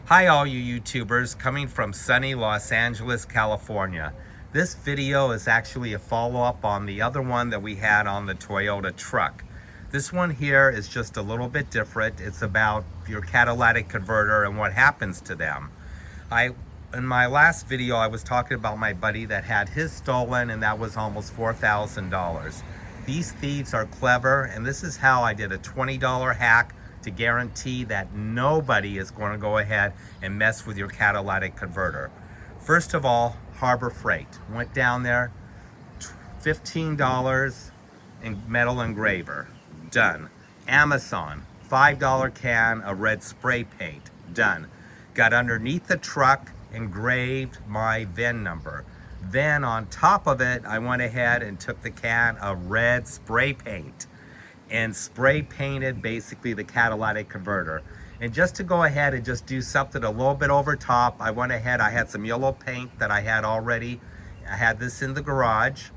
Hi all you YouTubers coming from sunny Los Angeles, California. This video is actually a follow-up on the other one that we had on the Toyota truck. This one here is just a little bit different. It's about your catalytic converter and what happens to them. In my last video, I was talking about my buddy that had his stolen, and that was almost $4,000. These thieves are clever, and this is how I did a $20 hack to guarantee that nobody is going to go ahead and mess with your catalytic converter. First of all, Harbor Freight. Went down there, $15 in metal engraver. Done. Amazon, $5 can of red spray paint. Done. Got underneath the truck, engraved my VIN number. Then on top of it, I went ahead and took the can of red spray paint and spray painted basically the catalytic converter. And just to go ahead and just do something a little bit over top, I went ahead, I had some yellow paint that I had already. I had this in the garage,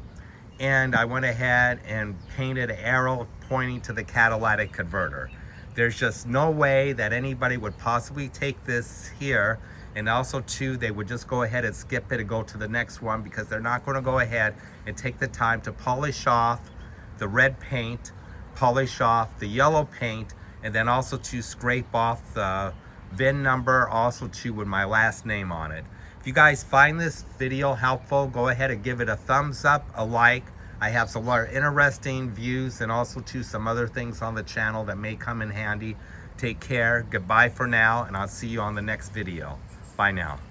and I went ahead and painted an arrow pointing to the catalytic converter. There's just no way that anybody would possibly take this here, and also too, they would just go ahead and skip it and go to the next one, because they're not going to go ahead and take the time to polish off the red paint, polish off the yellow paint, and then also to scrape off the VIN number, also too with my last name on it. If you guys find this video helpful, go ahead and give it a thumbs up, a like. I have some more interesting views and also too some other things on the channel that may come in handy. Take care, goodbye for now, and I'll see you on the next video. Bye now.